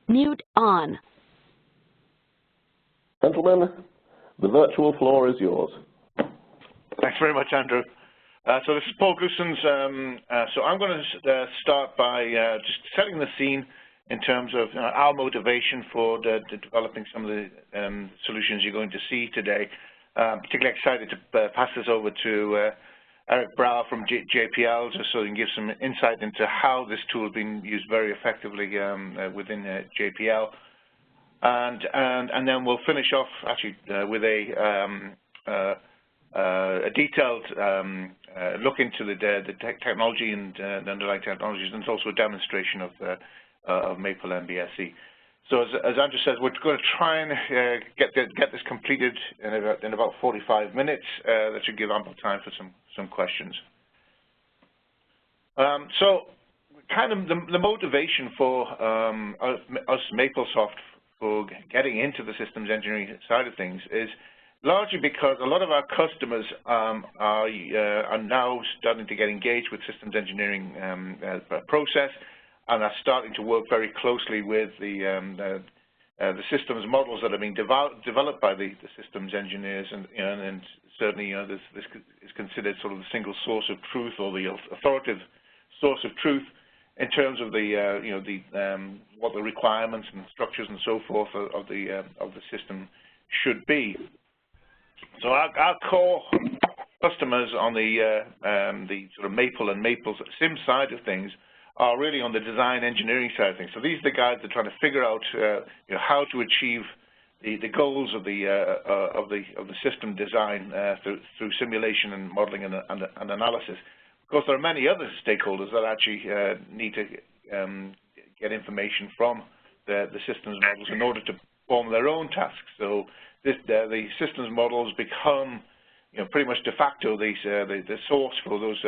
Mute on. Gentlemen, the virtual floor is yours. Thanks very much, Andrew. So this is Paul Goossens. So I'm going to start by just setting the scene in terms of our motivation for developing some of the solutions you're going to see today. Particularly excited to pass this over to Eric Brower from JPL, just so he can give some insight into how this tool has been used very effectively within JPL. And then we'll finish off actually with a detailed look into the technology and the underlying technologies, and it's also a demonstration of MapleMBSE. So as Andrew says, we're going to try and get this completed in about 45 minutes. That should give ample time for some questions. So kind of the motivation for us MapleSoft for getting into the systems engineering side of things is largely because a lot of our customers are now starting to get engaged with systems engineering process, and are starting to work very closely with the systems models that are being developed by the systems engineers, and certainly this is considered sort of the single source of truth, or the authoritative source of truth in terms of the what the requirements and structures and so forth of the system should be. So our core customers on the sort of Maple and MapleSim side of things are really on the design engineering side of things. So these are the guys that are trying to figure out how to achieve the goals of the system design through simulation and modeling and analysis. Of course, there are many other stakeholders that actually need to get information from the systems models in order to perform their own tasks. So the systems models become pretty much de facto the source for those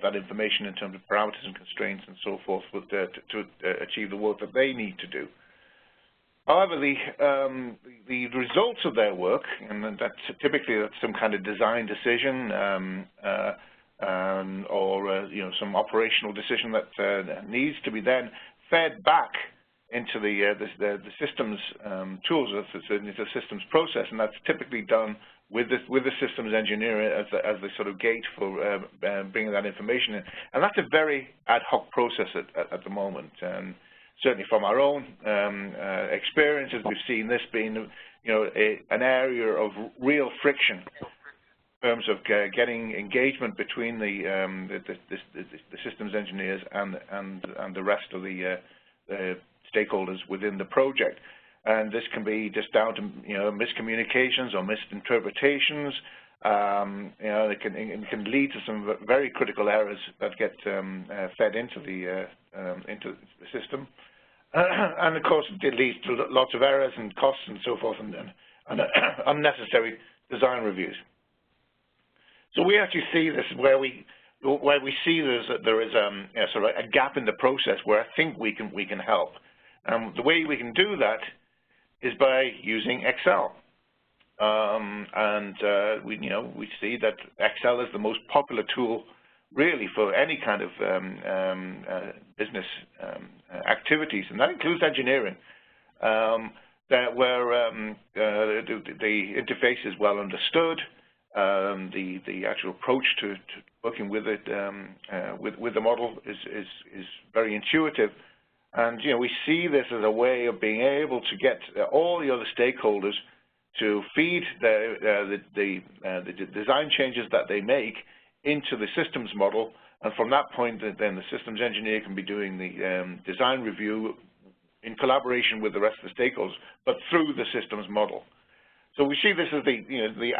that information in terms of parameters and constraints and so forth to achieve the work that they need to do. However, the results of their work, and that's typically some kind of design decision or some operational decision that needs to be then fed back into the systems tools, into the systems process, and that's typically done with the systems engineer as the sort of gate for bringing that information in, and that's a very ad hoc process at the moment. And certainly from our own experiences, we've seen this being an area of real friction in terms of getting engagement between the systems engineers and the rest of the stakeholders within the project. And this can be just down to miscommunications or misinterpretations. It can lead to some very critical errors that get fed into the system, and of course it leads to lots of errors and costs and so forth, and unnecessary design reviews. So we actually see this where we see there is sort of a gap in the process where I think we can help. The way we can do that is by using Excel, and we see that Excel is the most popular tool really for any kind of business activities, and that includes engineering, where the interface is well understood, the actual approach to working with it with the model is very intuitive. And we see this as a way of being able to get all the other stakeholders to feed the design changes that they make into the systems model, and from that point, then the systems engineer can be doing the design review in collaboration with the rest of the stakeholders, but through the systems model. So we see this as the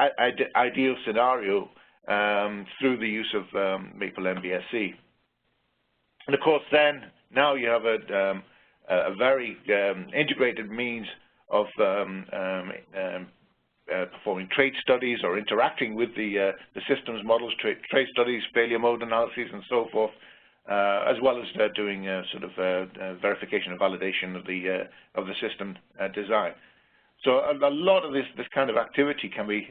ideal scenario through the use of MapleMBSE. And of course, then now you have a very integrated means of performing trait studies or interacting with the systems models, trait studies, failure mode analyses, and so forth, as well as doing sort of verification and validation of the system design. So a lot of this kind of activity can be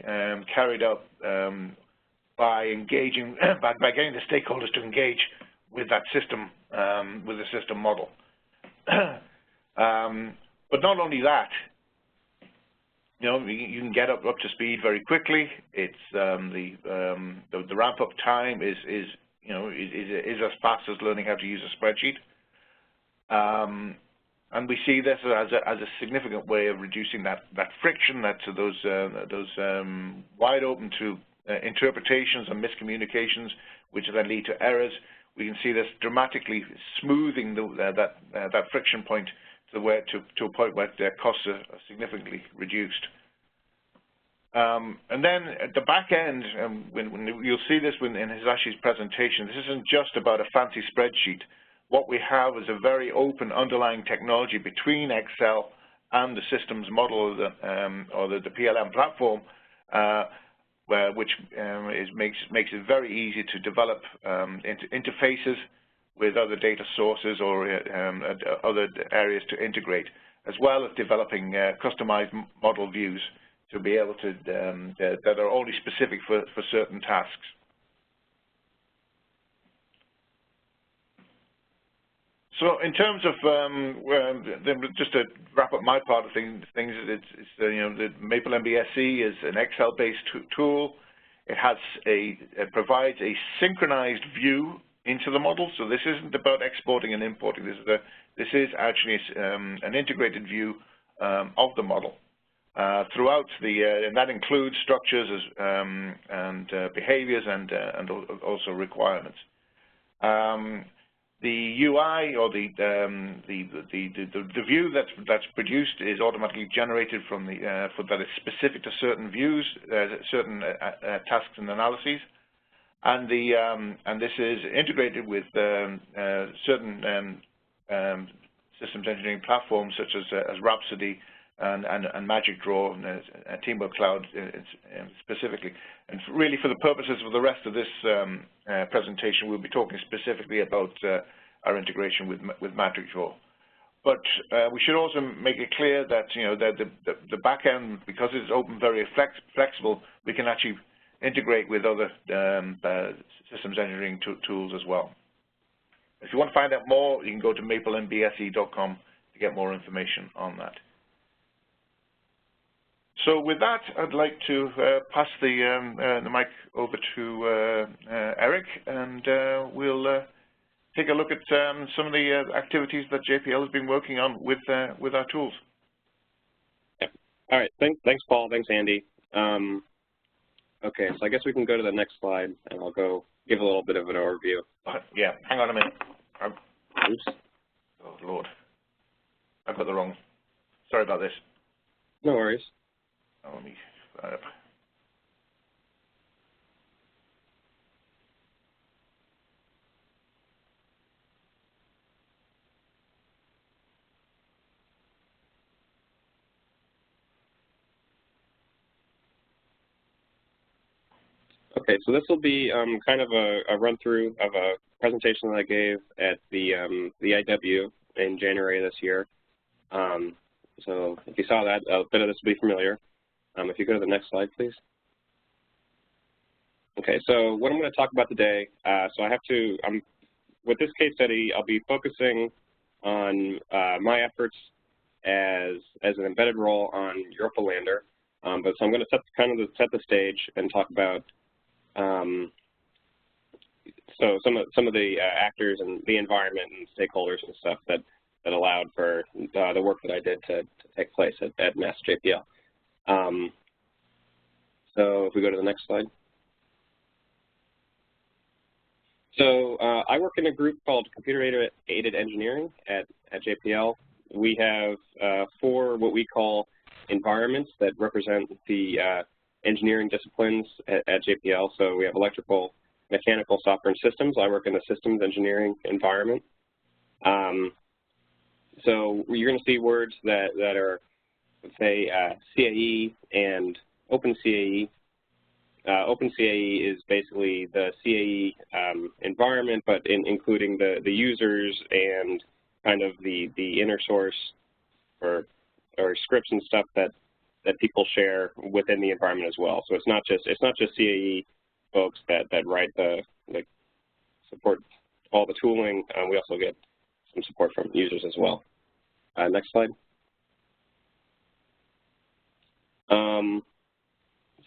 carried out by engaging, by getting the stakeholders to engage with that system, with the system model. But not only that, you know, you can get up to speed very quickly. It's the ramp up time is as fast as learning how to use a spreadsheet. And we see this as a significant way of reducing that friction, those wide open to interpretations and miscommunications, which then lead to errors. We can see this dramatically smoothing that friction point to a point where their costs are significantly reduced. And then at the back end, when you'll see this in Hisashi's presentation, this isn't just about a fancy spreadsheet. What we have is a very open underlying technology between Excel and the systems model or the PLM platform, which makes it very easy to develop interfaces with other data sources or other areas to integrate, as well as developing customized model views to be able to that are only specific for certain tasks. So in terms of just to wrap up my part of things, the MapleMBSE is an Excel-based tool. It provides a synchronized view into the model. So this isn't about exporting and importing. This is actually an integrated view of the model throughout and that includes structures and behaviors and also requirements. The UI or the view that's produced is automatically generated from that is specific to certain views, certain tasks and analyses, and this is integrated with certain systems engineering platforms such as Rhapsody and Magic Draw and Teamwork Cloud specifically. And really, for the purposes of the rest of this presentation, we'll be talking specifically about our integration with Magic Draw. But we should also make it clear that the back end, because it's open, very flexible, we can actually integrate with other systems engineering tools as well. If you want to find out more, you can go to MapleMBSE.com to get more information on that. So with that, I'd like to pass the mic over to Eric, and we'll take a look at some of the activities that JPL has been working on with our tools. Yep. All right. Thanks, Paul. Thanks, Andy. Okay, so I guess we can go to the next slide, and I'll go give a little bit of an overview. Yeah. Hang on a minute. Oops. Oh, Lord. I've got the wrong. Sorry about this. No worries. Oh, let me fire up. Okay, so this will be kind of a run-through of a presentation that I gave at the IW in January of this year. So if you saw that, a bit of this will be familiar. If you go to the next slide, please. Okay, so what I'm going to talk about today, so I have to, with this case study, I'll be focusing on my efforts as an embedded role on Europa lander. But so I'm going to set the stage and talk about so some of the actors and the environment and stakeholders and stuff that allowed for the work that I did to take place at Mass JPL. So if we go to the next slide. So I work in a group called Computer-Aided Engineering at JPL. We have 4 what we call environments that represent the engineering disciplines at JPL. So we have electrical, mechanical, software, and systems. I work in the systems engineering environment. So you're going to see words that are, let's say, CAE and OpenCAE. OpenCAE is basically the CAE environment, but including the users and kind of the inner source or scripts and stuff that people share within the environment as well. So it's not just CAE folks that write support all the tooling. We also get some support from users as well. Next slide.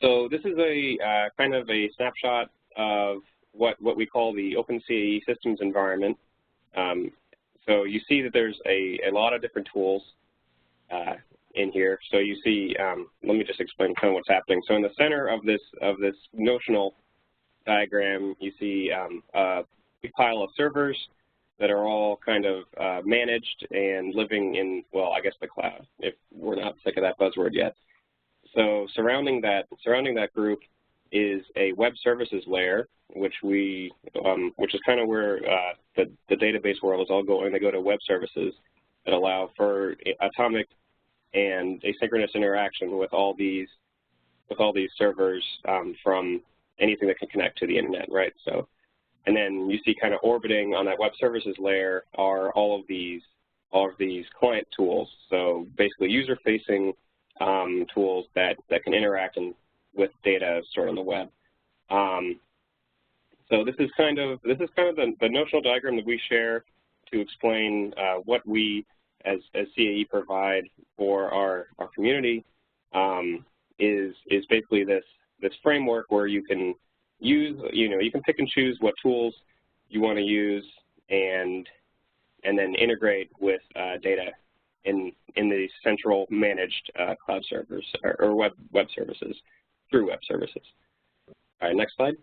So this is a kind of a snapshot of what we call the OpenCAE systems environment. So you see that there's a lot of different tools in here. So you see, let me just explain kind of what's happening. So in the center of this notional diagram, you see a big pile of servers that are all kind of managed and living in, well, I guess the cloud, if we're not sick of that buzzword yet. So surrounding that group is a web services layer, which is kind of where the database world is all going. They go to web services that allow for atomic and asynchronous interaction with all these servers from anything that can connect to the internet, right? So, and then you see kind of orbiting on that web services layer are all of these client tools. So basically user-facing tools that can interact with data stored on the web. So this is kind of the notional diagram that we share to explain what we as CAE provide for our community. Is basically this framework where you can use, you can pick and choose what tools you want to use and then integrate with data in the central managed cloud servers or web services through web services. All right, next slide.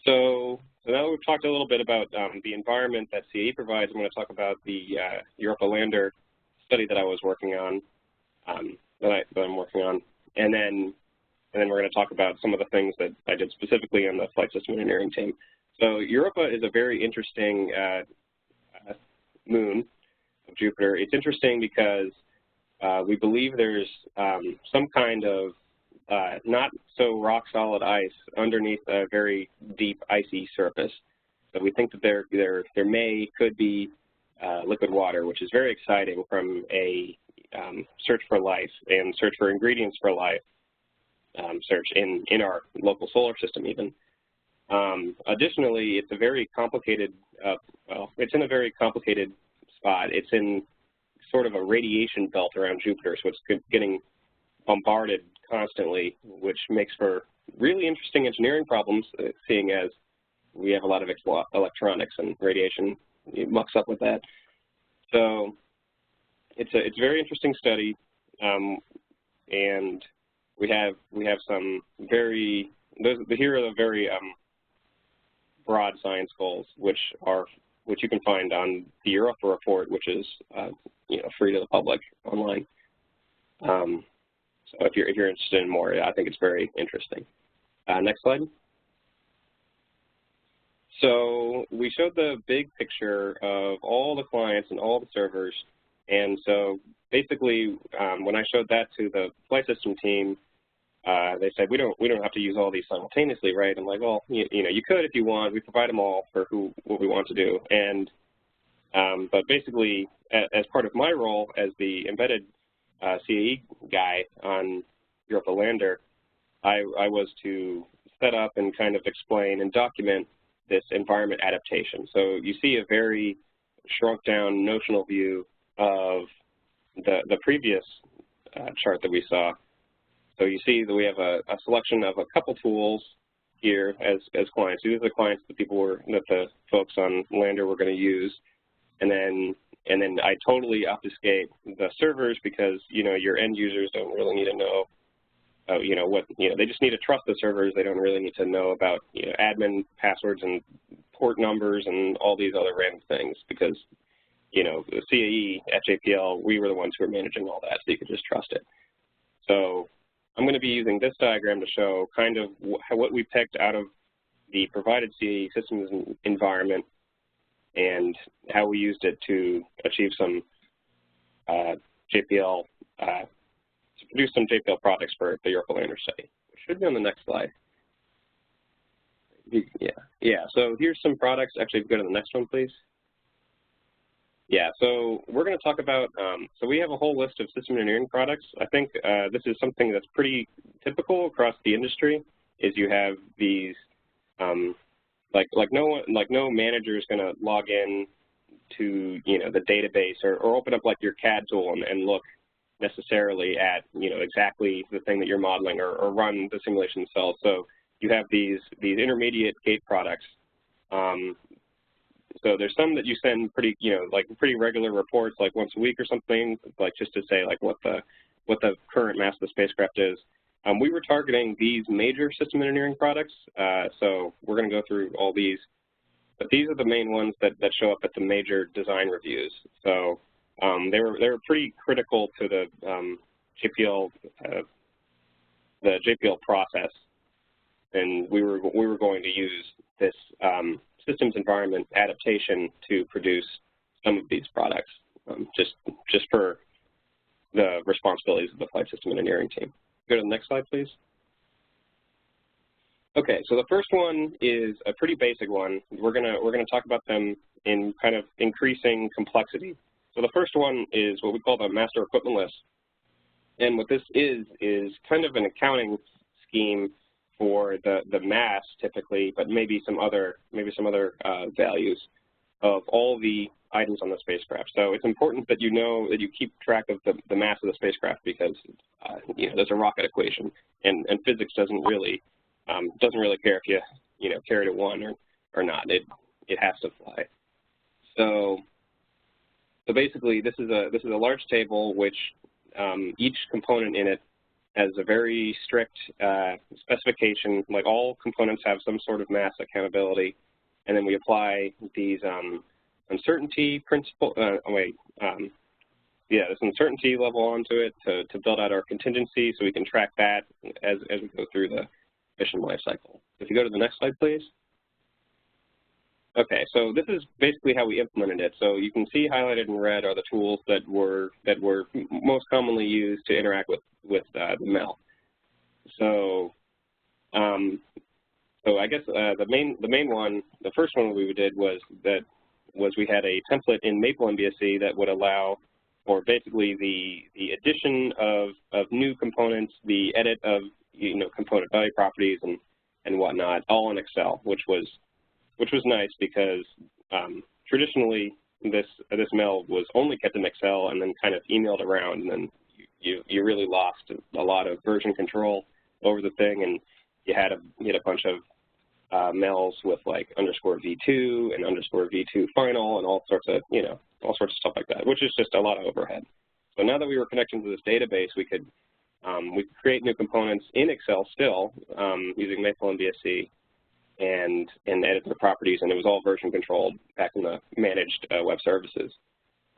So now we've talked a little bit about the environment that CAE provides. I'm going to talk about the Europa lander study that I was working on, that I'm working on, and then we're going to talk about some of the things that I did specifically on the flight system engineering team. So Europa is a very interesting moon of Jupiter. It's interesting because we believe there's some kind of not so rock solid ice underneath a very deep icy surface. So we think that there could be liquid water, which is very exciting from a search for life and search for ingredients for life search in our local solar system even. Additionally, it's a very complicated, it's in a very complicated spot. It's in sort of a radiation belt around Jupiter, so it's getting bombarded constantly, which makes for really interesting engineering problems, seeing as we have a lot of electronics and radiation mucks up with that. So it's a very interesting study, and we have some very, here are the very broad science goals, which you can find on the Europa report, which is free to the public online. So if you're interested in more, I think it's very interesting. Next slide. So we showed the big picture of all the clients and all the servers, and so basically when I showed that to the flight system team, they said we don't have to use all these simultaneously, right? I'm like, well, you could if you want. We provide them all for what we want to do, and but basically as part of my role as the embedded CAE guy on Europa lander, I was to set up and kind of explain and document this environment adaptation. So you see a very shrunk down notional view of the previous chart that we saw. So you see that we have a selection of a couple tools here as clients. These are the clients that the folks on lander were going to use, and then I totally obfuscate the servers because your end users don't really need to know. They just need to trust the servers. They don't really need to know about admin passwords and port numbers and all these other random things because the CAE at JPL, we were the ones who were managing all that, so you could just trust it. So I'm going to be using this diagram to show kind of what we picked out of the provided CAE systems environment and how we used it to achieve some JPL, to produce some JPL products for the Europa lander study, which should be on the next slide. Yeah. So here's some products. Actually, go to the next one, please. Yeah, so we're going to talk about, so we have a whole list of system engineering products. I think this is something that's pretty typical across the industry, is you have these, no manager is going to log in to the database or open up like your CAD tool and look necessarily at exactly the thing that you're modeling or run the simulation itself. So you have these intermediate gate products. So there's some that you send pretty like pretty regular reports, like once a week or something, like just to say like what the current mass of the spacecraft is. We were targeting these major system engineering products, so we're going to go through all these, but these are the main ones that show up at the major design reviews. So they were pretty critical to the JPL process, and we were going to use this systems environment adaptation to produce some of these products, just for the responsibilities of the flight system engineering team. Go to the next slide, please. Okay, so the first one is a pretty basic one. We're gonna talk about them in kind of increasing complexity. So the first one is what we call the master equipment list, and what this is kind of an accounting scheme for the mass typically, but maybe some other values of all the items on the spacecraft. So it's important that that you keep track of the mass of the spacecraft, because there's a rocket equation, and physics doesn't really care if you carry it at 1 or not. It has to fly. So basically this is a large table which each component in it has a very strict specification. Like all components have some sort of mass accountability, and then we apply these uncertainty principle. This uncertainty level onto it to build out our contingency, so we can track that as we go through the mission life cycle. If you go to the next slide, please. Okay, so this is basically how we implemented it. So you can see highlighted in red are the tools that were most commonly used to interact with the MEL. So I guess the main one, the first one we did was we had a template in MapleMBSE that would allow for basically the addition of new components, the edit of component value properties and whatnot, all in Excel, which was nice, because traditionally this MEL was only kept in Excel and then kind of emailed around, and then you really lost a lot of version control over the thing, and you had a bunch of MELs with like _V2 and _V2 final and all sorts of stuff like that, which is just a lot of overhead. So now that we were connecting to this database, we could create new components in Excel still using MapleMBSE and edit the properties, and it was all version controlled back in the managed web services.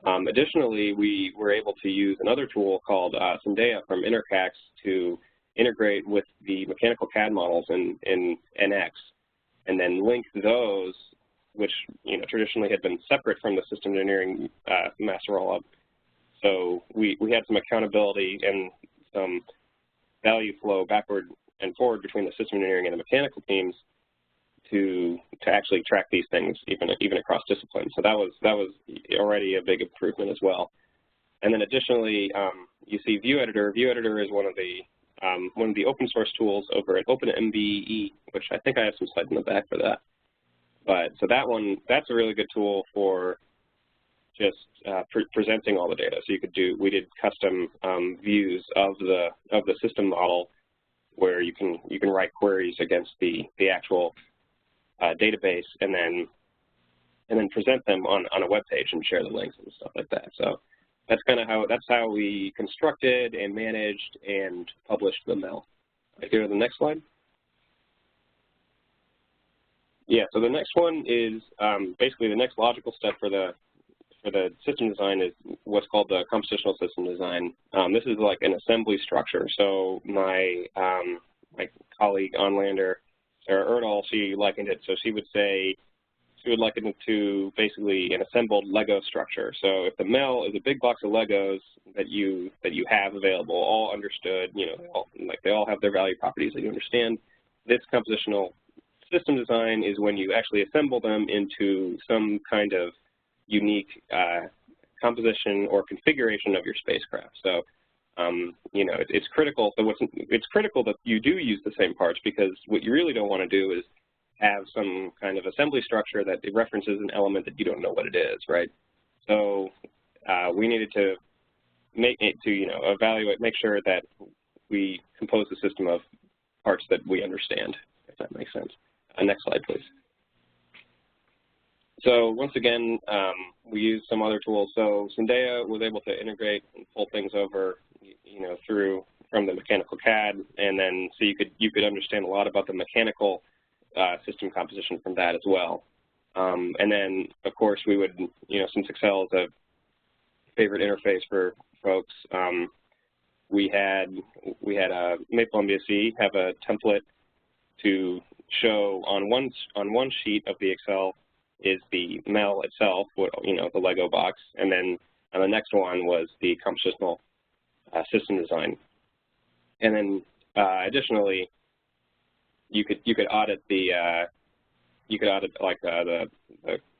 Additionally, we were able to use another tool called Zendaya from Intercax to integrate with the mechanical CAD models in NX, and then link those, which traditionally had been separate from the system engineering master rollup. So we had some accountability and some value flow backward and forward between the system engineering and the mechanical teams to actually track these things even across disciplines. So that was already a big improvement as well. And then additionally, you see View Editor. View Editor is one of the open source tools over at MapleMBSE, which I think I have some slides in the back for that. But so that's a really good tool for just presenting all the data. So we did custom views of the system model, where you can write queries against the actual database, and then present them on a web page and share the links and stuff like that. So that's how we constructed and managed and published the MEL. Right, go to the next slide. Yeah, so the next one is basically the next logical step for the system design is what's called the compositional system design. This is like an assembly structure. So my colleague Onlander, Sarah Erdal, she likened it. So she would liken it to basically an assembled Lego structure. So if the MEL is a big box of Legos that you have available, all understood, they all have their value properties that you understand. This compositional system design is when you actually assemble them into some kind of unique composition or configuration of your spacecraft. So it's critical. So it's critical that you do use the same parts, because what you really don't want to do is have some kind of assembly structure that it references an element that you don't know what it is, right? So we needed to evaluate, make sure that we compose a system of parts that we understand, if that makes sense. Next slide, please. So once again, we used some other tools. So Zendaya was able to integrate and pull things over, from the mechanical CAD, and then so you could understand a lot about the mechanical system composition from that as well. And then, of course, we would, since Excel is a favorite interface for folks, we had a MapleMBSE have a template to show on one sheet of the Excel is the MEL itself, the Lego box, and then on the next one was the compositional system design. And then additionally, you could audit the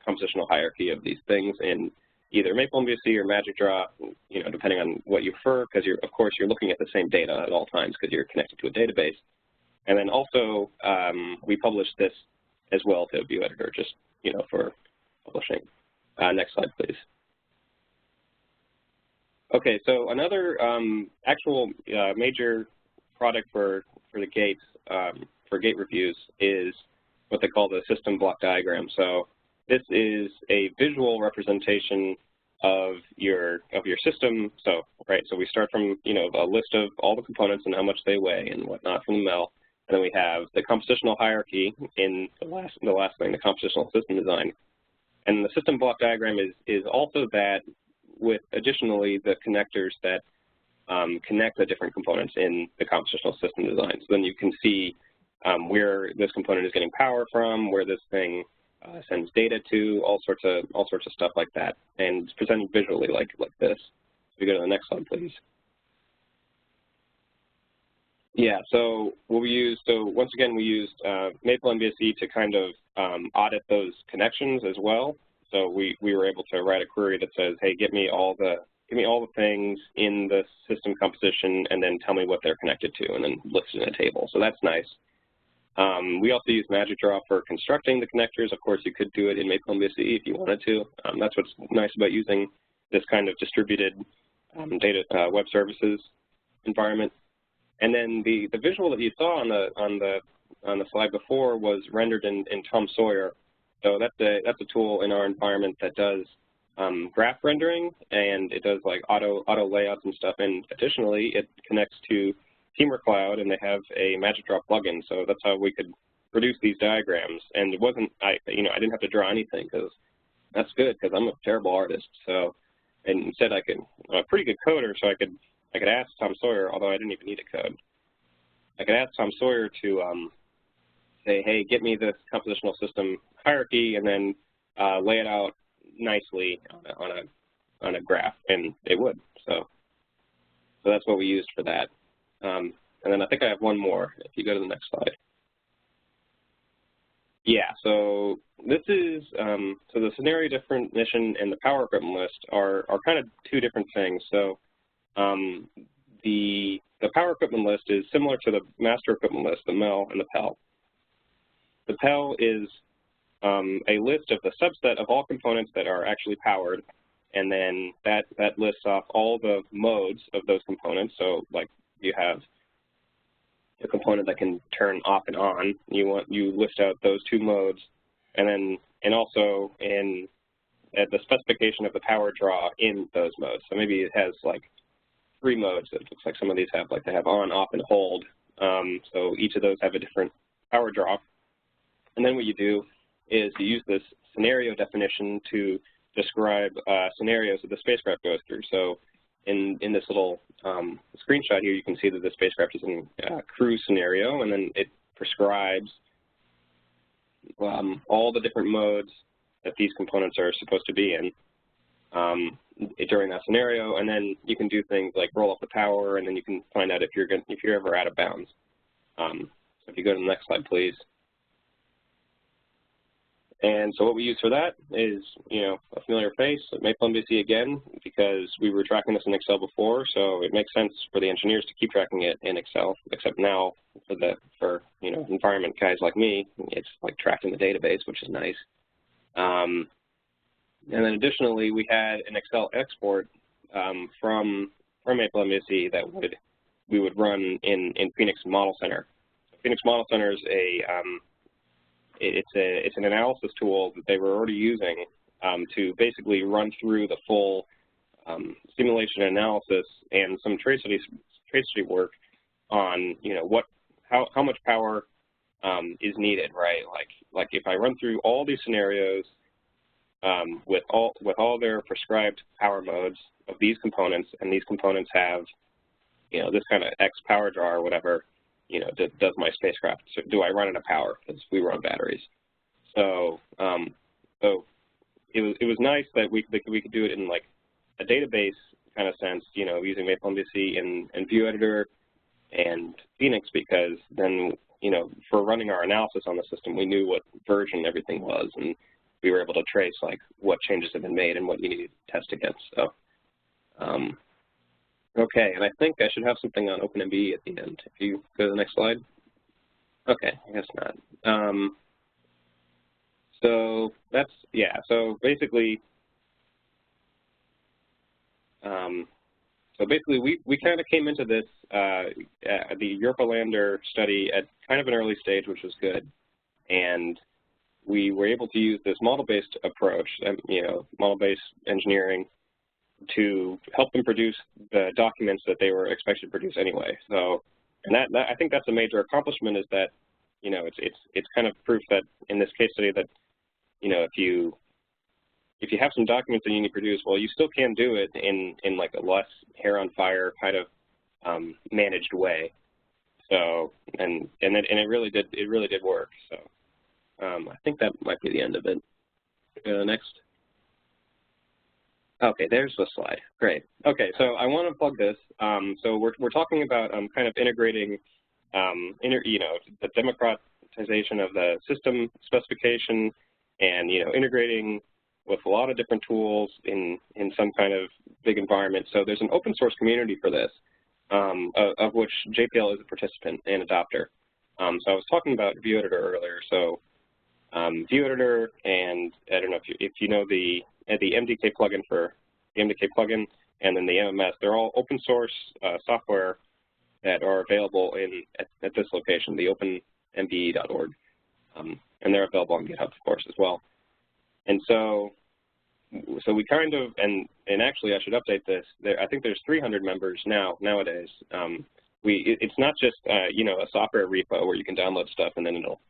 compositional hierarchy of these things in either MapleMBSE or Magic Draw, depending on what you prefer, because of course you're looking at the same data at all times because you're connected to a database. And then also we published this as well to View Editor, just for publishing. Next slide, please. Okay, so another actual major product for the gates, for gate reviews, is what they call the system block diagram. So this is a visual representation of your system. So so we start from a list of all the components and how much they weigh and whatnot from the MEL, and then we have the compositional hierarchy in the last thing, the compositional system design. And the system block diagram is also that, with additionally the connectors that connect the different components in the compositional system design. So then you can see where this component is getting power from, where this thing sends data to, all sorts of stuff like that, and it's presented visually like this. So we go to the next slide, please. Yeah, so what we used, once again we used MapleMBSE to kind of audit those connections as well. So we were able to write a query that says, hey, give me all the things in the system composition and then tell me what they're connected to, and then list it in a table. So that's nice. We also use Magic Draw for constructing the connectors. Of course, you could do it in MapleMBSE if you wanted to. That's what's nice about using this kind of distributed data web services environment. And then the visual that you saw on the slide before was rendered in Tom Sawyer. So that's a tool in our environment that does graph rendering, and it does like auto layouts and stuff. And additionally, it connects to Teamwork Cloud, and they have a Magic Draw plugin. So that's how we could produce these diagrams. And it wasn't, I didn't have to draw anything, because that's good, because I'm a terrible artist. So, and instead I'm a pretty good coder, so I could ask Tom Sawyer, although I didn't even need a code. I could ask Tom Sawyer to say, hey, get me this compositional system hierarchy, and then lay it out nicely on a graph, and it would. So that's what we used for that. And then I think I have one more, if you go to the next slide. Yeah, so this is, so the scenario definition and the power equipment list are kind of two different things. So the power equipment list is similar to the master equipment list, the MEL and the PEL. The PEL is a list of the subset of all components that are actually powered, and then that lists off all the modes of those components. So like you have a component that can turn off and on. You list out those two modes, and also at the specification of the power draw in those modes. So maybe it has like 3 modes. It looks like some of these have, like they have on, off, and hold. So each of those have a different power draw. And then what you do is you use this scenario definition to describe scenarios that the spacecraft goes through. So in this little screenshot here, you can see that the spacecraft is in a cruise scenario, and then it prescribes all the different modes that these components are supposed to be in during that scenario. And then you can do things like roll up the power, and then you can find out if you're ever out of bounds. So if you go to the next slide, please. And so what we use for that is, a familiar face, MapleMBSE again, because we were tracking this in Excel before, so it makes sense for the engineers to keep tracking it in Excel, except now for environment guys like me, it's like tracked in the database, which is nice. And then additionally, we had an Excel export from MapleMBSE that we would run in Phoenix Model Center. Phoenix Model Center is it's an analysis tool that they were already using to basically run through the full simulation analysis and some trade study work on how much power is needed, right? Like if I run through all these scenarios with all their prescribed power modes of these components, and these components have this kind of X power draw or whatever. Does my spacecraft, so do I run out of power? Because we run batteries. So, it was nice that we could do it in like a database kind of sense, using MapleMBSE and View Editor and Phoenix, because then, for running our analysis on the system, we knew what version everything was, and we were able to trace like what changes have been made and what you need to test against. So, okay, and I think I should have something on OpenMBE at the end. If you go to the next slide. Okay, I guess not. So that's, so basically, we kind of came into this, the Europa lander study at kind of an early stage, which was good. And we were able to use this model-based approach, model-based engineering, to help them produce the documents that they were expected to produce anyway. So, and that I think that's a major accomplishment, is that, it's kind of proof that in this case study that, if you have some documents that you need to produce, well, you still can do it in like a less hair on fire kind of managed way. So, and it really did work. So, I think that might be the end of it. Next. Okay, there's the slide. Great. Okay, so I want to plug this. So we're talking about kind of integrating, the democratization of the system specification, and integrating with a lot of different tools in some kind of big environment. So there's an open source community for this, of which JPL is a participant and adopter. So I was talking about View Editor earlier. So View Editor, and I don't know if you know the MDK plugin for the MDK plugin, and then the MMS, they're all open source software that are available at this location, the openmbe.org. And they're available on GitHub, of course, as well. And so we kind of, and actually I should update this, I think there's 300 members nowadays. It's not just, a software repo where you can download stuff and then it'll,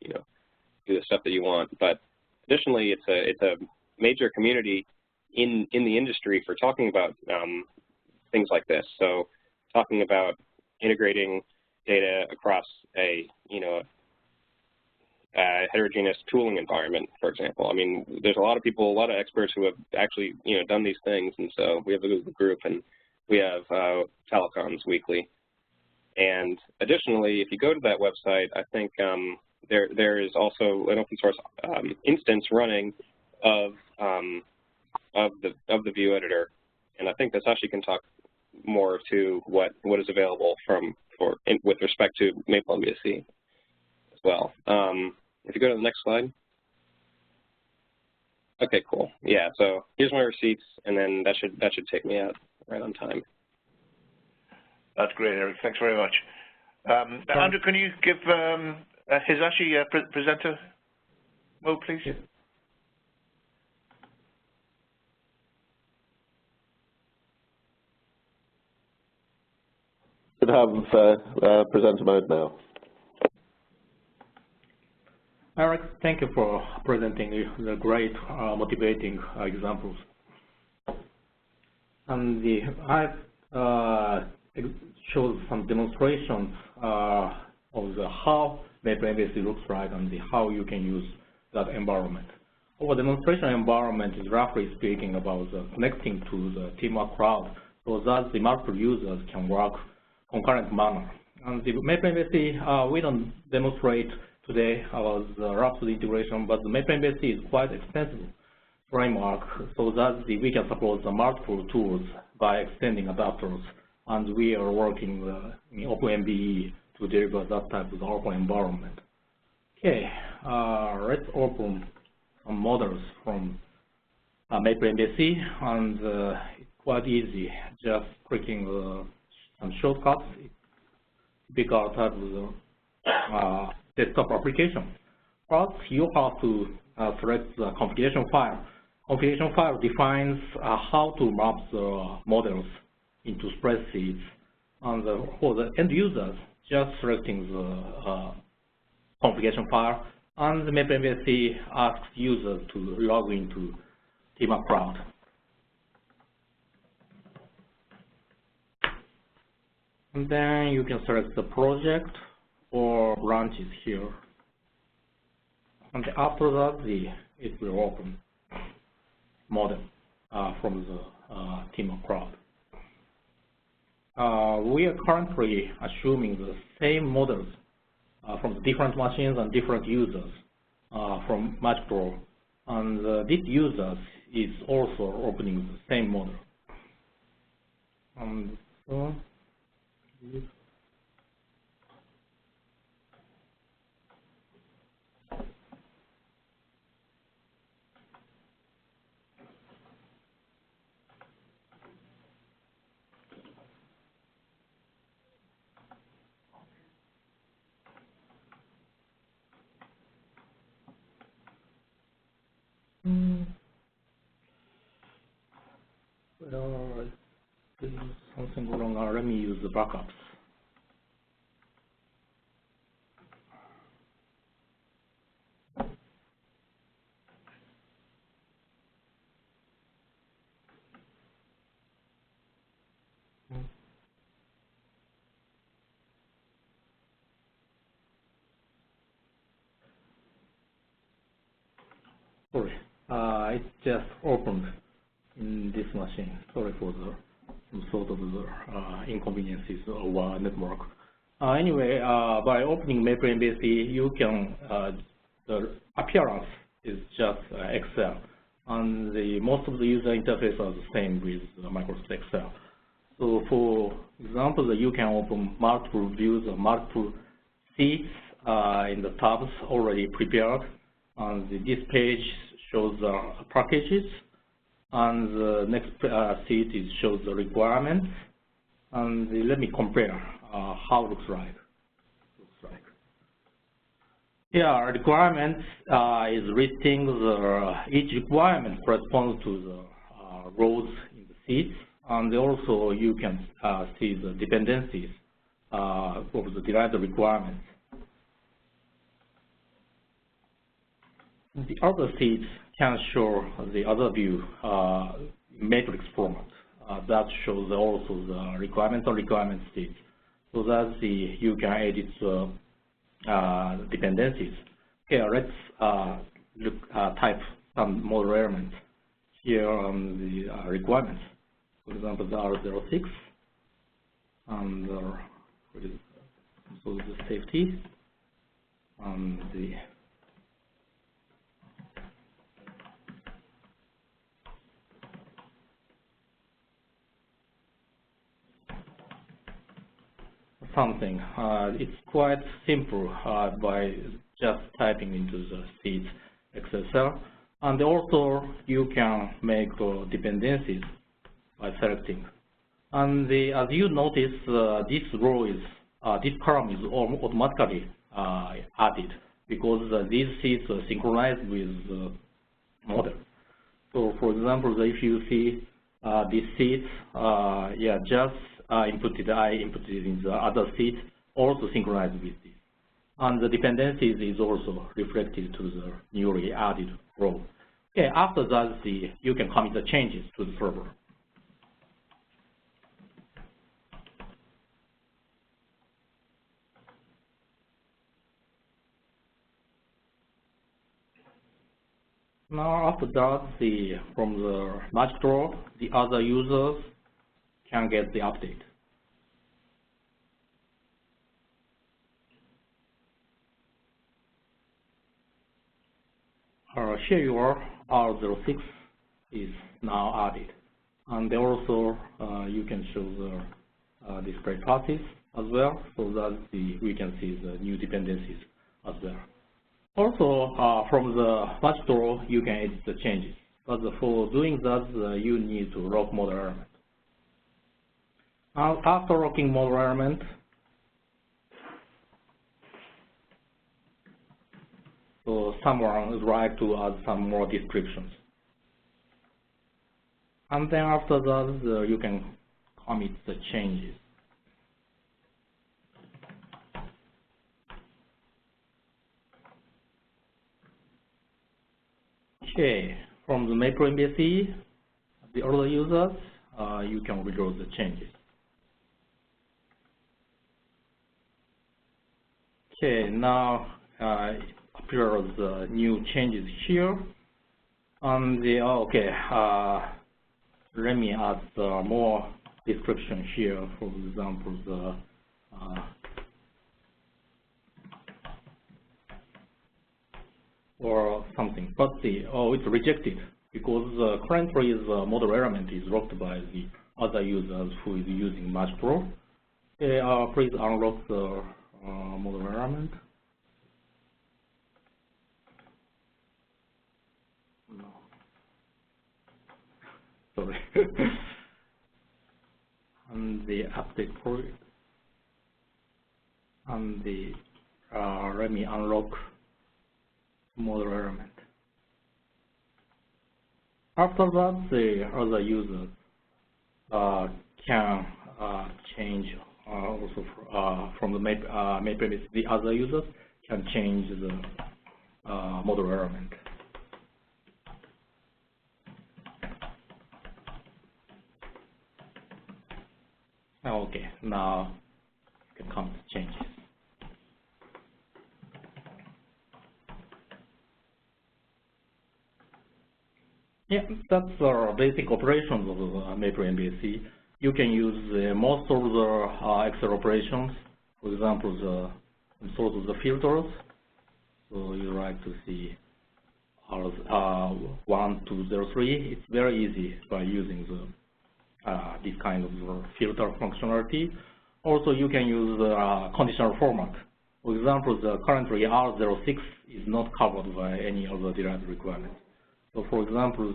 do the stuff that you want. But additionally, it's a major community in the industry for talking about things like this. So talking about integrating data across a heterogeneous tooling environment, for example. I mean, there's a lot of people, a lot of experts who have actually, done these things, and so we have a Google group, and we have telecons weekly. And additionally, if you go to that website, I think there is also an open source instance running of the View Editor, and I think Sashi can talk more to what is available with respect to MapleMBSE as well. If you go to the next slide. Okay, cool. Yeah, so here's my receipts, and then that should take me out right on time. That's great, Eric. Thanks very much. Andrew, can you give Hisashi presenter mode, please? Yeah. Should have presenter mode now. Eric, thank you for presenting the great motivating examples. And I've showed some demonstrations of how MapleMBSE looks like and how you can use that environment. Our demonstration environment is roughly speaking about connecting to the Teamwork Cloud so that the multiple users can work concurrent manner. And the MapleMBSE, we don't demonstrate today was rapid integration, but the MapleMBSE is quite extensive framework so that we can support the multiple tools by extending adapters, and we are working in MapleMBSE to deliver that type of open environment. Okay, let's open some models from MapleMBSE, and it's quite easy, just clicking some shortcuts. Pick out type of desktop application. First, you have to select the configuration file. Configuration file defines how to map the models into spreadsheets, and for the end users, just selecting the configuration file, and the MapleMBSE asks users to log into Team Cloud. And then you can select the project or branches here. And after that, it will open model from the Team Cloud. We are currently assuming the same models from different machines and different users from MaplePro, and this user is also opening the same model. And so, well, there's something wrong. Let me use the backups. Sorry, it just opened in this machine. Sorry for some sort of inconveniences of our network. Anyway, by opening MapleMBSE, you can, the appearance is just Excel, and most of the user interface are the same with Microsoft Excel. So for example, you can open multiple views or multiple sheets in the tabs already prepared. And this page shows the packages, and the next sheet shows the requirements. And let me compare how it looks like. Here, requirements is listing each requirement corresponds to the rows in the sheets, and also you can see the dependencies of the derived requirements. The other sheets can show the other view matrix format that shows also the requirements or requirement sheets, so that you can edit the dependencies. Okay, let's type some model elements here on the requirements. For example, the R06 and so the safety and the something. It's quite simple by just typing into the sheet Excel cell, and also you can make dependencies by selecting. And as you notice, this row is this column is automatically added because these sheets are synchronized with the model. So, for example, if you see these sheets, just I inputted in the other sheet, also synchronized with this. And the dependencies is also reflected to the newly added row. Okay, after that, you can commit the changes to the server. Now, after that, from the match draw, the other users can get the update. here your R06 is now added. And also you can show the display classes as well, so that we can see the new dependencies as well. Also, from the batch draw, you can edit the changes. But for doing that, you need to lock model element. After locking model element, so someone would like to add some more descriptions. And then after that, you can commit the changes. Okay, from the MapleMBSE, the other users, you can reload the changes. Okay, now appears the new changes here. And let me add more description here. For example, the or something, but it's rejected because currently the model element is locked by the other users who is using match draw. Okay, please unlock the model element. No. Sorry. And the update project. And the let me unlock model element. After that, the other users can change also from the MapleMBSE. The other users can change the model element. Okay, now you can come to changes. Yeah, that's the basic operations of MapleMBSE. You can use most of the Excel operations. For example, the sort of the filters. So you like to see 1, 2, 0, 3. It's very easy by using this kind of filter functionality. Also, you can use conditional format. For example, currently R06 is not covered by any other derived requirements. So, for example,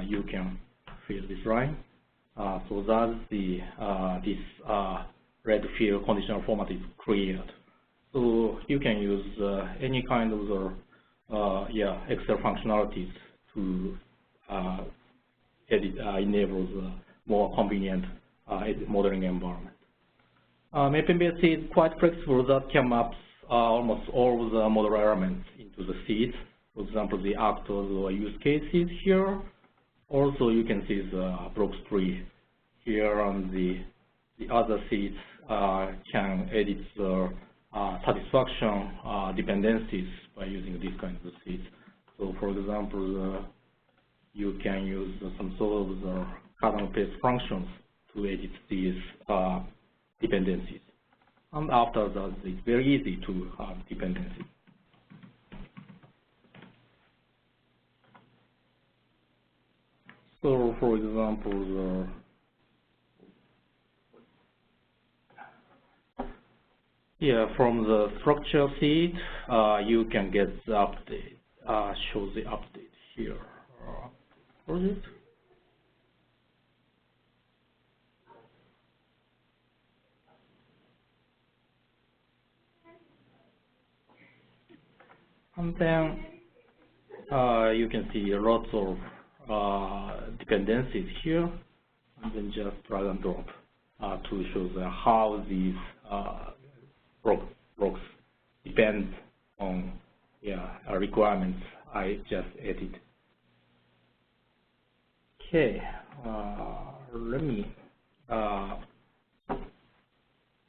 you can fill this line. So that this red field conditional format is created. So you can use any kind of Excel functionalities to enable the more convenient modeling environment. MapleMBSE is quite flexible. That can map almost all the model elements into the seeds. For example, the actors or use cases here. Also, you can see the blocks tree here, and the other seeds can edit the satisfaction dependencies by using these kinds of seeds. So, for example, you can use some sort of the cut and paste functions to edit these dependencies. And after that, it's very easy to have dependencies. So, for example, from the structure seed, you can get the update, show the update here. What is it? And then you can see lots of dependencies here, and then just drag and drop to show how these blocks depend on requirements I just added. Okay, let me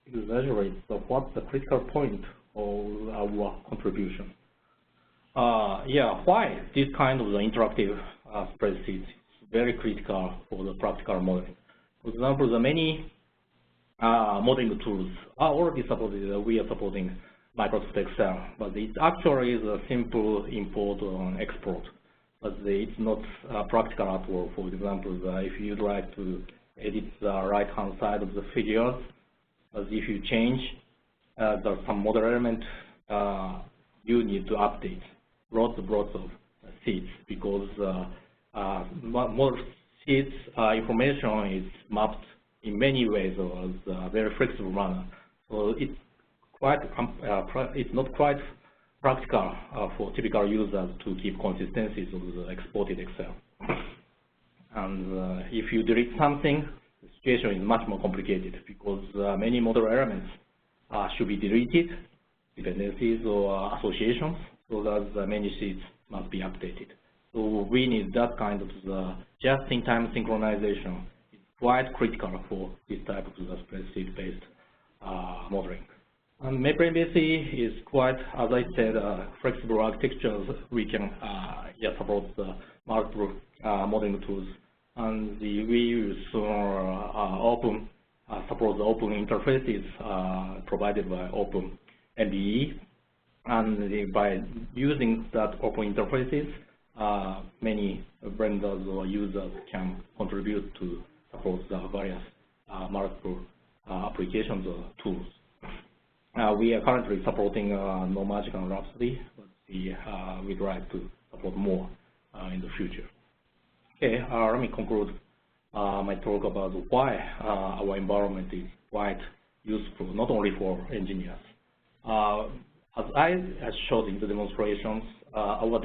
exaggerate what's the critical point of our contribution. Why this kind of interactive spreadsheet is very critical for the practical modeling. For example, the many modeling tools are already supported. We are supporting Microsoft Excel, but it actually is a simple import and export, but it's not practical at all. For example, if you'd like to edit the right-hand side of the figures, as if you change there's some model element, you need to update lots of sheets, because more sheets information is mapped in many ways or as a very flexible manner. So it's not quite practical for typical users to keep consistencies of the exported Excel. And if you delete something, the situation is much more complicated, because many model elements should be deleted, dependencies or associations, so that many sheets must be updated. So we need that kind of just-in-time synchronization. It's quite critical for this type of spreadsheet-based modeling. And MapleMBSE is quite, as I said, flexible architectures. We can support the multiple modeling tools, and we use open support the open interfaces provided by MapleMBSE, and by using that open interfaces, many vendors or users can contribute to support the various multiple applications or tools. We are currently supporting NoMagic and Rhapsody, but we'd like to support more in the future. Okay, let me conclude my talk about why our environment is quite useful, not only for engineers. As I showed in the demonstrations, our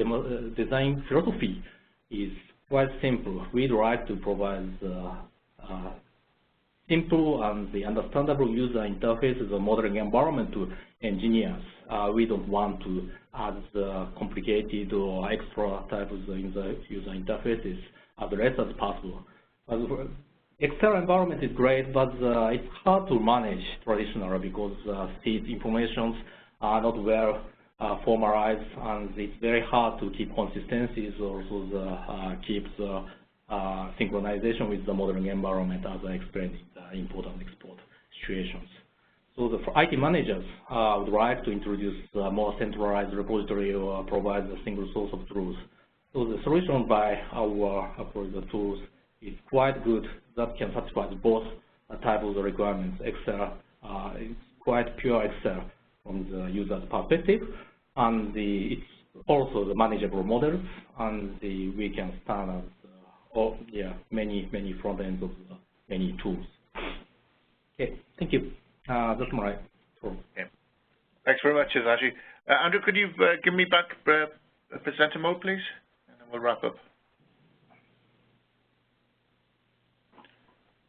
design philosophy is quite simple. We'd like to provide simple and the understandable user interfaces or modeling environment to engineers. We don't want to add complicated or extra types of user interfaces as less as possible. Excel environment is great, but it's hard to manage traditionally, because sheet informations are not well formalized, and it's very hard to keep consistencies, also keep the synchronization with the modeling environment, as I explained in the import and export situations. So the IT managers would like to introduce a more centralized repository or provide a single source of truth. So the solution by our the tools is quite good, that can satisfy both types of requirements. Excel is quite pure Excel from the user's perspective, and it's also the manageable models, and we can standardize many front ends of many tools. Okay, thank you. That's my talk. Okay. Thanks very much, Hisashi. Andrew, could you give me back presenter mode, please, and then we'll wrap up.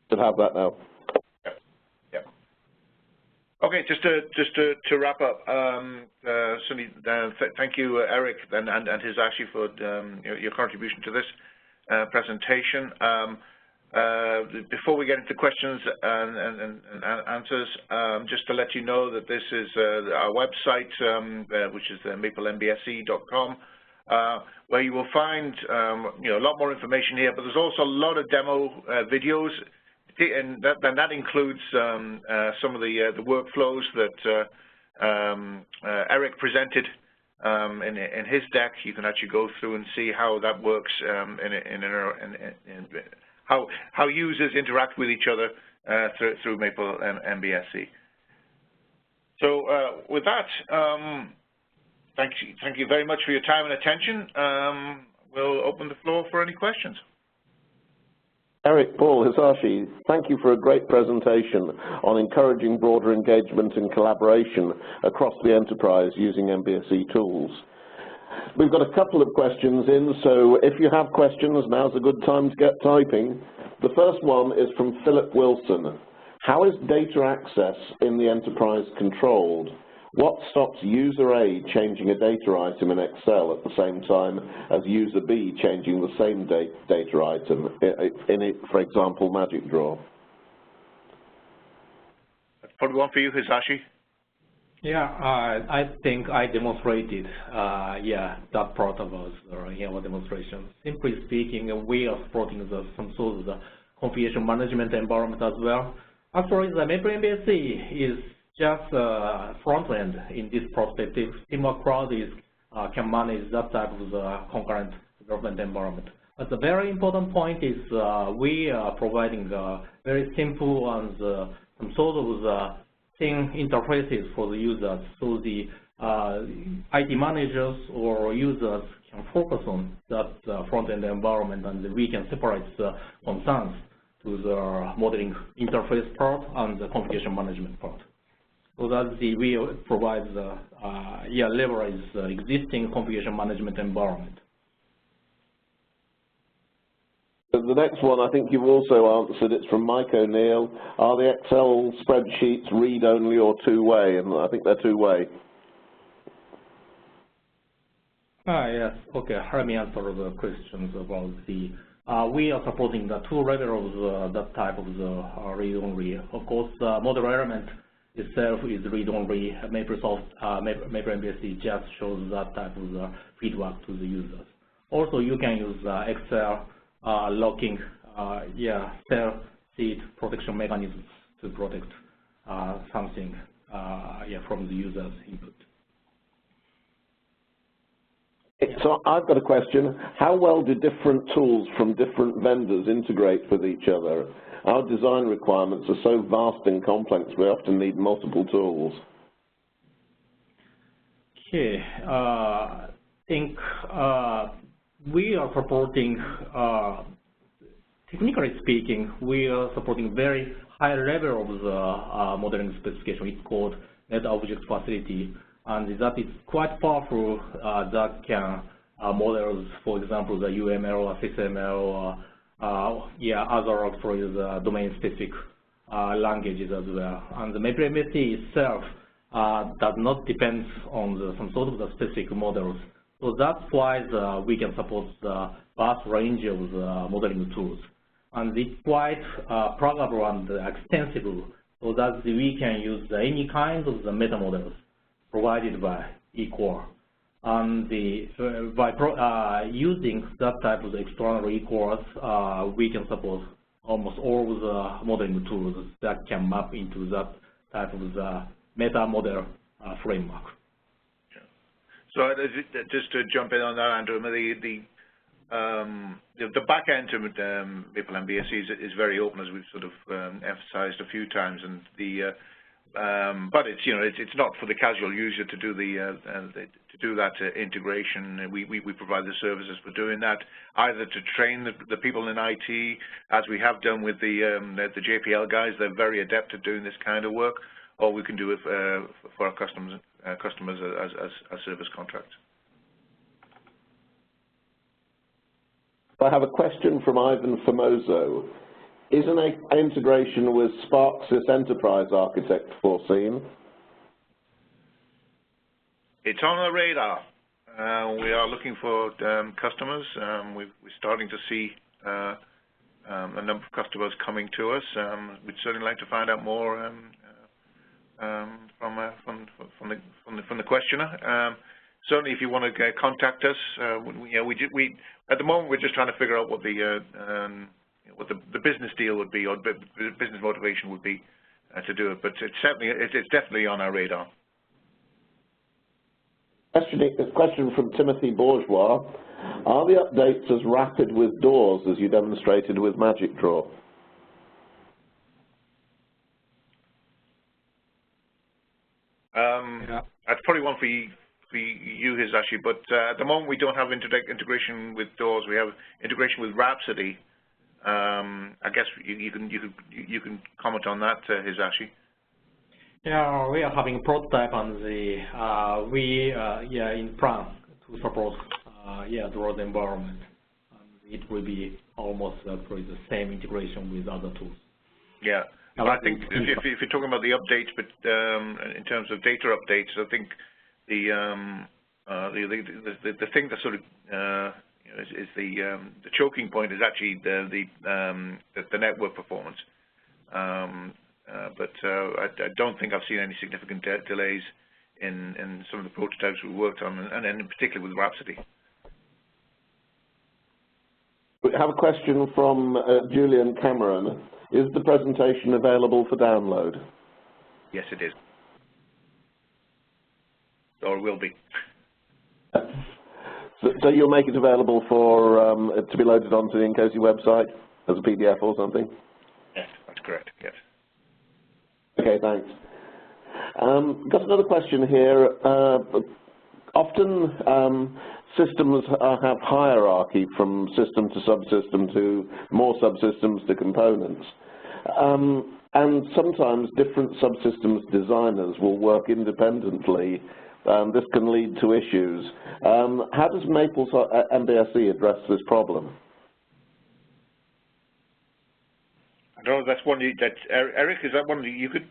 Should have that now. Yep. Okay, just to wrap up, thank you, Eric and Hisashi, for your contribution to this presentation. Before we get into questions and answers, just to let you know that this is our website, which is MapleMBSE.com, where you will find a lot more information here, but there's also a lot of demo videos, and that includes some of the workflows that Eric presented in his deck. You can actually go through and see how that works how users interact with each other through MapleMBSE. So with that, thank you very much for your time and attention. We'll open the floor for any questions. Eric, Paul, Hisashi, thank you for a great presentation on encouraging broader engagement and collaboration across the enterprise using MBSE tools. We've got a couple of questions in, so if you have questions, now's a good time to get typing. The first one is from Philip Wilson. How is data access in the enterprise controlled? What stops user A changing a data item in Excel at the same time as user B changing the same data item in it, for example, Magic Draw? That's probably one for you, Hisashi. Yeah, I think I demonstrated, that part of us in our demonstration. Simply speaking, we are supporting some sort of the configuration management environment as well. Actually, the MapleMBSE is just front end in this perspective. Teamwork Cloud can manage that type of concurrent development environment. But the very important point is we are providing very simple and some sort of thin interfaces for the users, so the IT managers or users can focus on that front-end environment, and we can separate the concerns to the modeling interface part and the configuration management part. So that's we provide the leverage the existing configuration management environment. The next one, I think you've also answered. It's from Mike O'Neill. Are the Excel spreadsheets read-only or two-way? And I think they're two-way. Yes. Okay. Let me answer the questions about the. We are supporting the two levels of that type of the read-only. Of course, the model element itself is read-only. MapleMBSE just shows that type of the feedback to the users. Also, you can use Excel locking, cell seed protection mechanisms to protect something, from the user's input. So I've got a question. How well do different tools from different vendors integrate with each other? Our design requirements are so vast and complex, we often need multiple tools. Okay. I think we are supporting, technically speaking, we are supporting very high level of the modeling specification. It's called Net Object Facility, and that is quite powerful. That can models, for example, the UML or XML, other for the domain-specific languages as well. And the MapleMBSE itself does not depend on some sort of the specific models. So that's why we can support the vast range of the modeling tools. And it's quite pluggable and extensible, so that we can use any kind of the meta models provided by eCore. And by using that type of external eCores, we can support almost all of the modeling tools that can map into that type of the meta model framework. So just to jump in on that, Andrew, the back end to MapleMBSE is very open, as we've sort of emphasized a few times, and but it's not for the casual user to do that integration. We provide the services for doing that, either to train the people in IT, as we have done with the JPL guys. They're very adept at doing this kind of work, or we can do it for our customers as service contracts. I have a question from Ivan Famoso. Is an integration with SparkSys Enterprise Architect foreseen? It's on our radar. We are looking for customers. We're starting to see a number of customers coming to us. We'd certainly like to find out more from the questioner. Certainly, if you want to contact us, we at the moment we're just trying to figure out what the business deal would be, or the business motivation would be to do it. But it's definitely on our radar. Question from Timothy Bourgeois: are the updates as rapid with DAWs as you demonstrated with Magic Draw? That's probably one for you, Hisashi. But at the moment, we don't have integration with DAWs. We have integration with Rhapsody. I guess you can comment on that, Hisashi. Yeah, we are having a prototype on the in plan to support DAWs environment. And it will be almost probably the same integration with other tools. Yeah. I think if you're talking about the updates, but in terms of data updates, I think the thing that sort of is the choking point is actually the network performance. But I don't think I've seen any significant delays in some of the prototypes we worked on, and in particular with Rhapsody. We have a question from Julian Cameron. Is the presentation available for download? Yes, it is. or will be. So you'll make it available for to be loaded onto the INCOSE website as a PDF or something? Yes, that's correct, yes. Okay, thanks. Got another question here. Often systems have hierarchy from system to subsystem to more subsystems to components. And sometimes different subsystems designers will work independently. This can lead to issues. How does MapleMBSE address this problem? I don't know if that's one Eric, is that one you could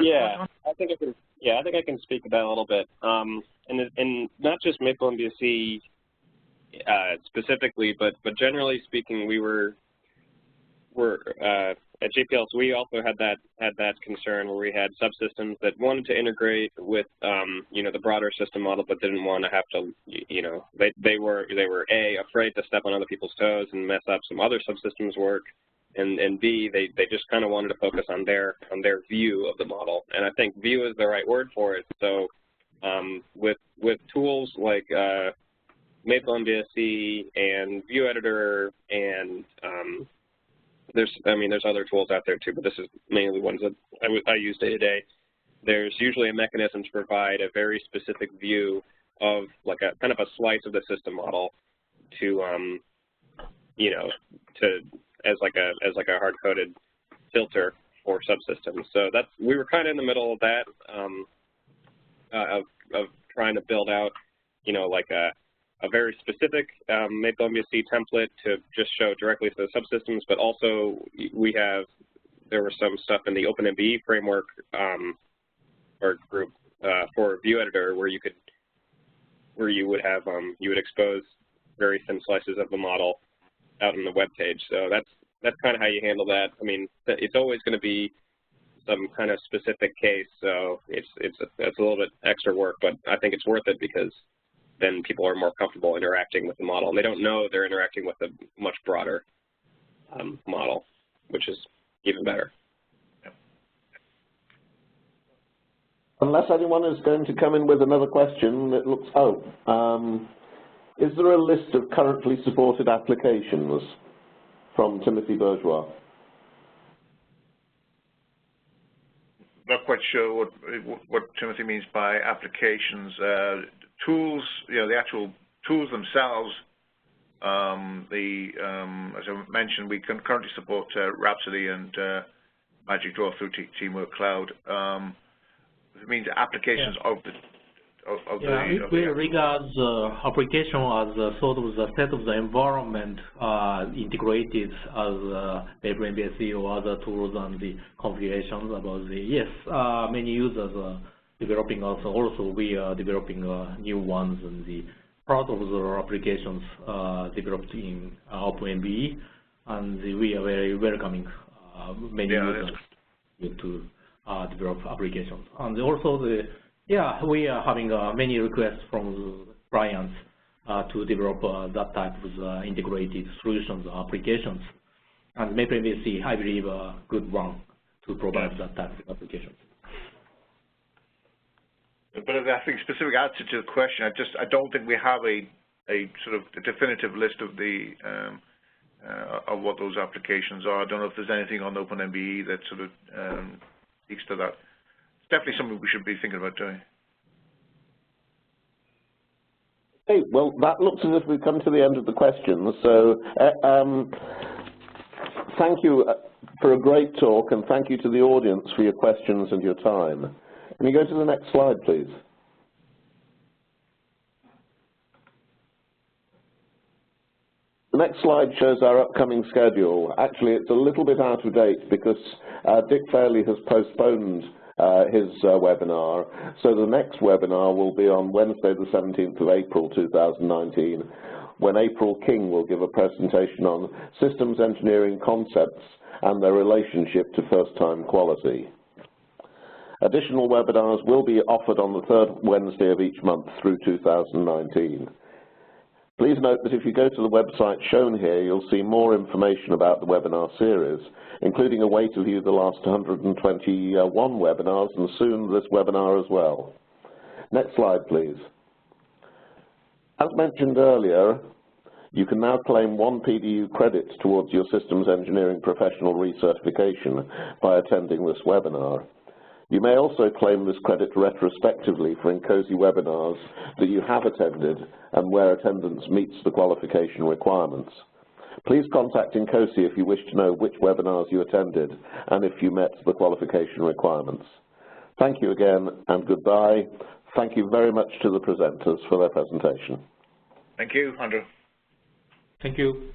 yeah, I think I can speak to that a little bit. And not just MapleMBSE specifically, but generally speaking, we're at JPL, so we also had that concern where we had subsystems that wanted to integrate with you know, the broader system model, but didn't want to have to, you know, they were afraid to step on other people's toes and mess up some other subsystems work, and B, they just kind of wanted to focus on their view of the model, and I think view is the right word for it. So with tools like MapleMBSE and View Editor and there's other tools out there too, but this is mainly ones that I use day to day. There's usually a mechanism to provide a very specific view of like a kind of a slice of the system model to you know, as like a hard-coded filter for subsystems. So we were kind of in the middle of that of trying to build out, you know, like a very specific MapleMBSE template to just show directly to the subsystems, but also there was some stuff in the OpenMBE framework or group for View Editor where you would expose very thin slices of the model out on the web page. So that's kind of how you handle that. I mean, it's always going to be some kind of specific case, so it's a little bit extra work, but I think it's worth it because then people are more comfortable interacting with the model, and they don't know they're interacting with a much broader model, which is even better. Unless anyone is going to come in with another question, it looks, is there a list of currently supported applications from Timothy Bourgeois? Not quite sure what Timothy means by applications. Tools, you know, the actual tools themselves. As I mentioned, we can currently support Rhapsody and Magic Draw through Teamwork Cloud. It means applications of the. We regard the application as sort of the set of the environment integrated as MapleMBSE or other tools and the configurations about many users are developing also we are developing new ones, and the part of the applications developed in OpenMBE, and we are very welcoming many users to develop applications. And also we are having many requests from clients to develop that type of integrated solutions or applications. And MapleMBSE, I believe, a good one to provide that type of applications. But I think specific answer to the question, I don't think we have a sort of a definitive list of the of what those applications are. I don't know if there's anything on OpenMBE that sort of speaks to that. It's definitely something we should be thinking about doing. Okay, well, that looks as if we've come to the end of the questions. So thank you for a great talk, and thank you to the audience for your questions and your time. Can you go to the next slide, please? The next slide shows our upcoming schedule. Actually, it's a little bit out of date because Dick Fairley has postponed his webinar. So the next webinar will be on Wednesday, the 17th of April, 2019, when April King will give a presentation on systems engineering concepts and their relationship to first-time quality. Additional webinars will be offered on the third Wednesday of each month through 2019. Please note that if you go to the website shown here, you'll see more information about the webinar series, including a way to view the last 121 webinars and soon this webinar as well. Next slide, please. As mentioned earlier, you can now claim 1 PDU credit towards your Systems Engineering Professional Recertification by attending this webinar. You may also claim this credit retrospectively for INCOSE webinars that you have attended and where attendance meets the qualification requirements. Please contact INCOSE if you wish to know which webinars you attended and if you met the qualification requirements. Thank you again and goodbye. Thank you very much to the presenters for their presentation. Thank you, Andrew. Thank you.